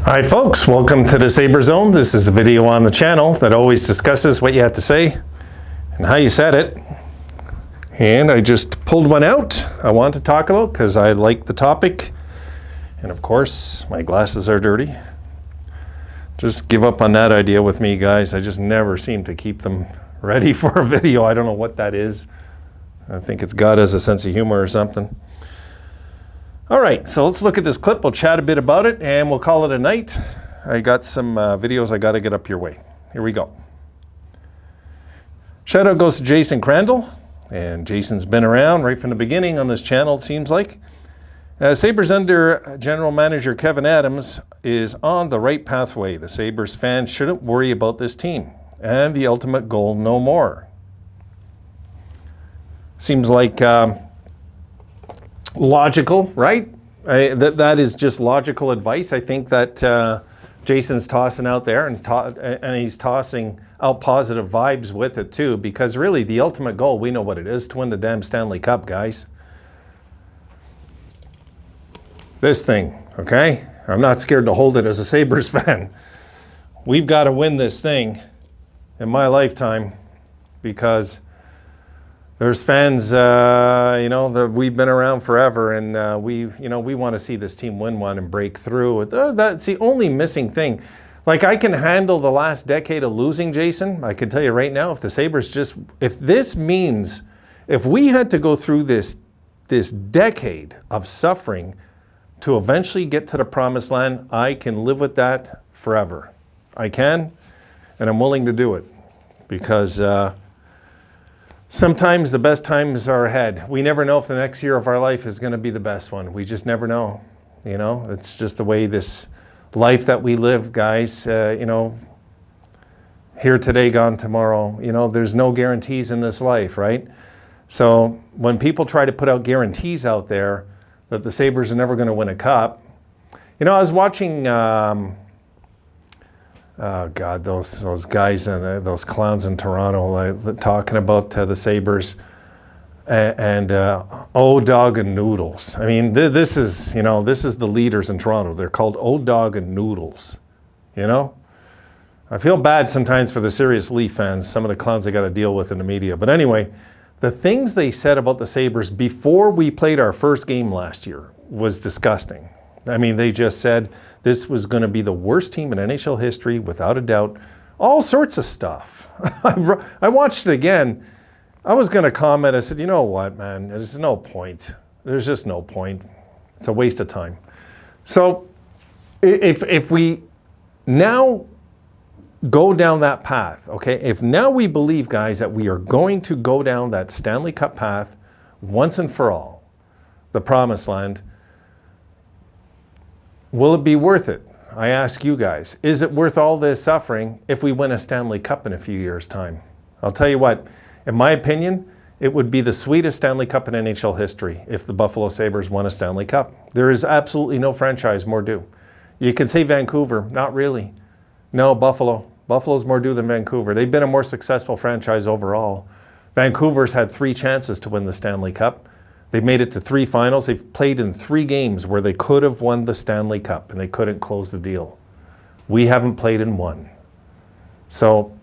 Hi folks, welcome to the Sabre Zone. This is the video on the channel that always discusses what you have to say and how you said it. And I just pulled one out I want to talk about because I like the topic. And of course, my glasses are dirty. Just give up on that idea with me, guys. I just never seem to keep them ready for a video. I don't know what that is. I think it's God has a sense of humor or something. All right, so let's look at this clip. We'll chat a bit about it, and we'll call it a night. I got some videos I got to get up your way. Here we go. Shout out goes to Jason Crandall, and Jason's been around right from the beginning on this channel, it seems like. Sabres under General Manager Kevin Adams is on the right pathway. The Sabres fans shouldn't worry about this team, and the ultimate goal no more. Seems like logical, right? That is just logical advice. I think that Jason's tossing out there and he's tossing out positive vibes with it too, because really the ultimate goal, we know what it is, to win the damn Stanley Cup, guys. This thing, okay? I'm not scared to hold it as a Sabres fan. We've got to win this thing in my lifetime because there's fans, that we've been around forever, and we want to see this team win one and break through. That's the only missing thing. Like, I can handle the last decade of losing, Jason. I can tell you right now, if the Sabres if we had to go through this decade of suffering to eventually get to the promised land, I can live with that forever. I can, and I'm willing to do it because sometimes the best times are ahead. We never know if the next year of our life is going to be the best one. We just never know. It's just the way this life that we live, guys. Here today, gone tomorrow. There's no guarantees in this life, right? So when people try to put out guarantees out there that the Sabres are never going to win a cup, I was watching. Oh God, those guys and those clowns in Toronto talking about the Sabres and Old Dog and Noodles. I mean, this is the leaders in Toronto. They're called Old Dog and Noodles. I feel bad sometimes for the serious Leaf fans, some of the clowns they got to deal with in the media. But anyway, the things they said about the Sabres before we played our first game last year was disgusting. I mean, they just said this was going to be the worst team in NHL history, without a doubt. All sorts of stuff. I watched it again. I was going to comment. I said, you know what, man? There's no point. There's just no point. It's a waste of time. So if we now go down that path, okay? If now we believe, guys, that we are going to go down that Stanley Cup path once and for all, the promised land, will it be worth it? I ask you guys. Is it worth all this suffering if we win a Stanley Cup in a few years' time? I'll tell you what, in my opinion, it would be the sweetest Stanley Cup in NHL history if the Buffalo Sabres won a Stanley Cup. There is absolutely no franchise more due. You can say Vancouver, not really. No, Buffalo. Buffalo's more due than Vancouver. They've been a more successful franchise overall. Vancouver's had 3 chances to win the Stanley Cup. They've made it to 3 finals. They've played in 3 games where they could have won the Stanley Cup and they couldn't close the deal. We haven't played in 1. So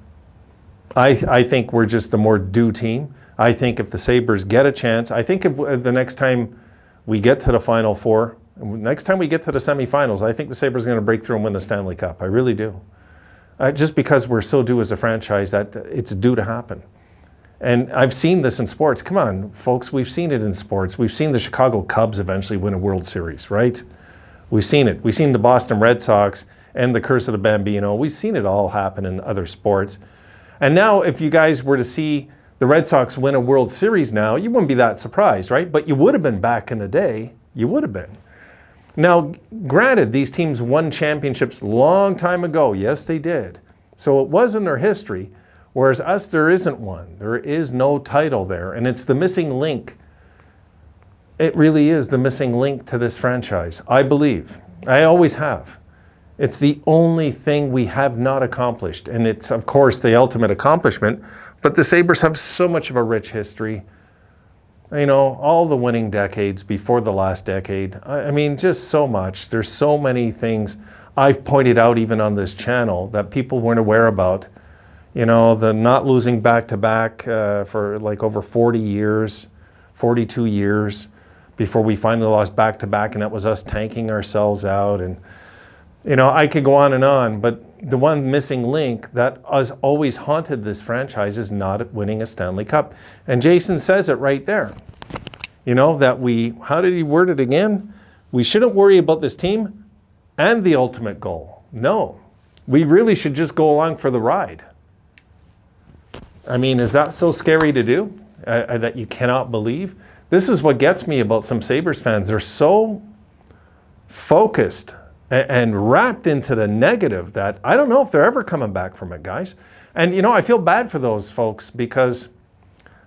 I think we're just the more due team. I think if the Sabres get a chance, I think if the next time we get to the Final Four, next time we get to the semifinals, I think the Sabres are going to break through and win the Stanley Cup. I really do. Just because we're so due as a franchise that it's due to happen. And I've seen this in sports. Come on, folks, we've seen it in sports. We've seen the Chicago Cubs eventually win a World Series, right? We've seen it. We've seen the Boston Red Sox and the curse of the Bambino. We've seen it all happen in other sports. And now if you guys were to see the Red Sox win a World Series now, you wouldn't be that surprised, right? But you would have been back in the day. You would have been. Now, granted, these teams won championships long time ago. Yes, they did. So it was in their history. Whereas us, there isn't one. There is no title there. And it's the missing link. It really is the missing link to this franchise, I believe. I always have. It's the only thing we have not accomplished. And it's, of course, the ultimate accomplishment. But the Sabres have so much of a rich history. All the winning decades before the last decade. I mean, just so much. There's so many things. I've pointed out even on this channel that people weren't aware about. The not losing back-to-back for like over 40 years, 42 years before we finally lost back-to-back, and that was us tanking ourselves out. And, I could go on, but the one missing link that has always haunted this franchise is not winning a Stanley Cup. And Jason says it right there. That how did he word it again? We shouldn't worry about this team and the ultimate goal. No, we really should just go along for the ride. I mean, is that so scary to do that you cannot believe? This is what gets me about some Sabres fans. They're so focused and wrapped into the negative that I don't know if they're ever coming back from it, guys. And, I feel bad for those folks because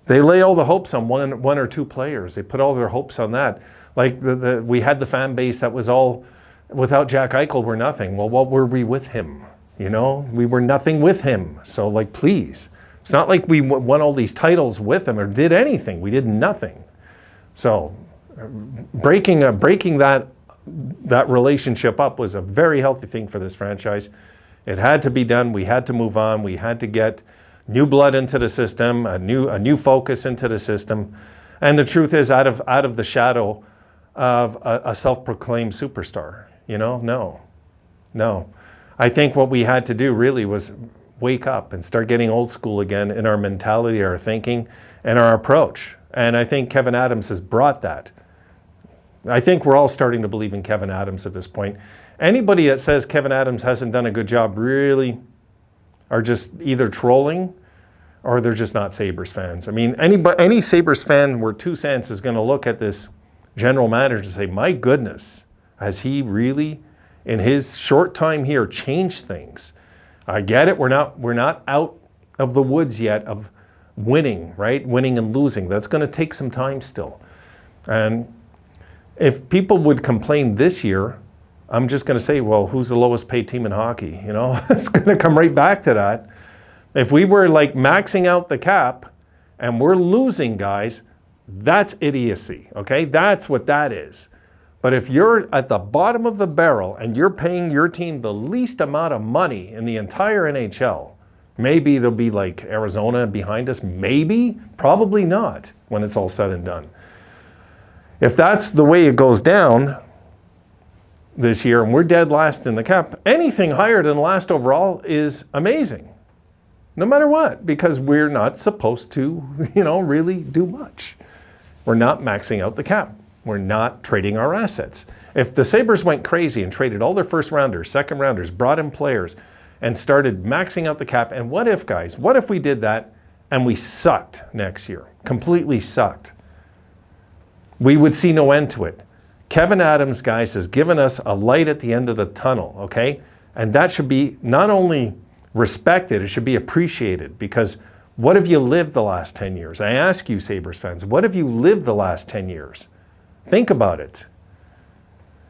they lay all the hopes on one or two players. They put all their hopes on that. Like we had the fan base that was all, without Jack Eichel, we're nothing. Well, what were we with him? We were nothing with him. So, please. It's not like we won all these titles with him or did anything. We did nothing. So breaking that relationship up was a very healthy thing for this franchise. It had to be done. We had to move on. We had to get new blood into the system, a new focus into the system. And the truth is, out of the shadow of a self-proclaimed superstar. No. I think what we had to do really was wake up and start getting old school again in our mentality, our thinking, and our approach. And I think Kevin Adams has brought that. I think we're all starting to believe in Kevin Adams at this point. Anybody that says Kevin Adams hasn't done a good job really are just either trolling or they're just not Sabres fans. I mean, any Sabres fan worth 2 cents is going to look at this general manager and say, my goodness, has he really, in his short time here, changed things? I get it. We're not out of the woods yet of winning, right? Winning and losing. That's going to take some time still. And if people would complain this year, I'm just going to say, well, who's the lowest paid team in hockey? It's going to come right back to that. If we were maxing out the cap and we're losing guys, that's idiocy, okay? That's what that is. But if you're at the bottom of the barrel and you're paying your team the least amount of money in the entire NHL, maybe there'll be Arizona behind us. Maybe, probably not when it's all said and done. If that's the way it goes down this year and we're dead last in the cap, anything higher than last overall is amazing. No matter what, because we're not supposed to, really do much. We're not maxing out the cap. We're not trading our assets. If the Sabres went crazy and traded all their first rounders, second rounders, brought in players, and started maxing out the cap, and what if, guys, what if we did that and we sucked next year, completely sucked? We would see no end to it. Kevin Adams, guys, has given us a light at the end of the tunnel, okay? And that should be not only respected, it should be appreciated, because what have you lived the last 10 years? I ask you, Sabres fans, what have you lived the last 10 years? Think about it.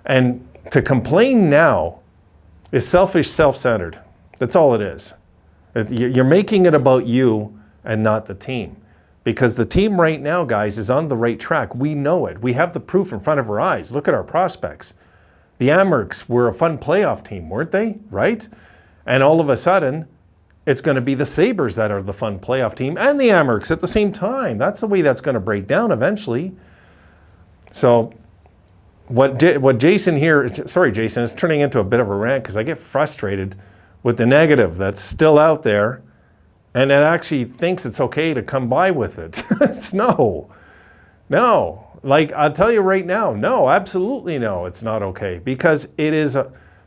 And to complain now is selfish, self-centered. That's all it is. You're making it about you and not the team. Because the team right now, guys, is on the right track. We know it. We have the proof in front of our eyes. Look at our prospects. The Amerks were a fun playoff team, weren't they? Right? And all of a sudden, it's going to be the Sabres that are the fun playoff team and the Amerks at the same time. That's the way that's going to break down eventually. So what Jason here, sorry, Jason, it's turning into a bit of a rant because I get frustrated with the negative that's still out there and it actually thinks it's okay to come by with it. It's no. I'll tell you right now, no, absolutely no, it's not okay, because it is,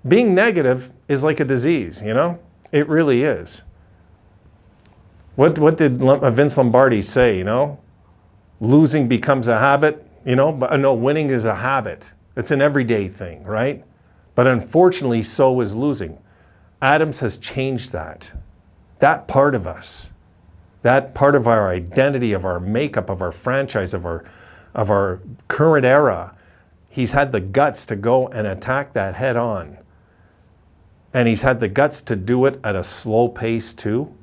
being negative is like a disease, It really is. What did Vince Lombardi say, Losing becomes a habit, but no, winning is a habit. It's an everyday thing, right? But unfortunately, so is losing. Adams has changed that. That part of us, that part of our identity, of our makeup, of our franchise, of our current era, he's had the guts to go and attack that head on. And he's had the guts to do it at a slow pace too.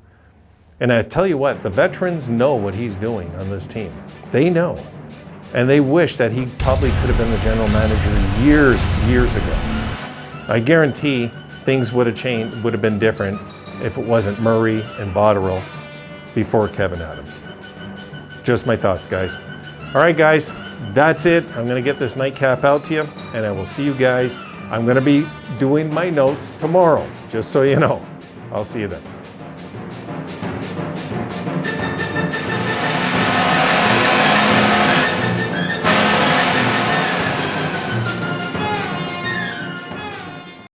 And I tell you what, the veterans know what he's doing on this team. They know. And they wish that he probably could have been the general manager years ago. I guarantee things would have been different if it wasn't Murray and Botterill before Kevin Adams. Just my thoughts, guys. All right, guys, that's it. I'm going to get this nightcap out to you, and I will see you guys. I'm going to be doing my notes tomorrow, just so you know. I'll see you then.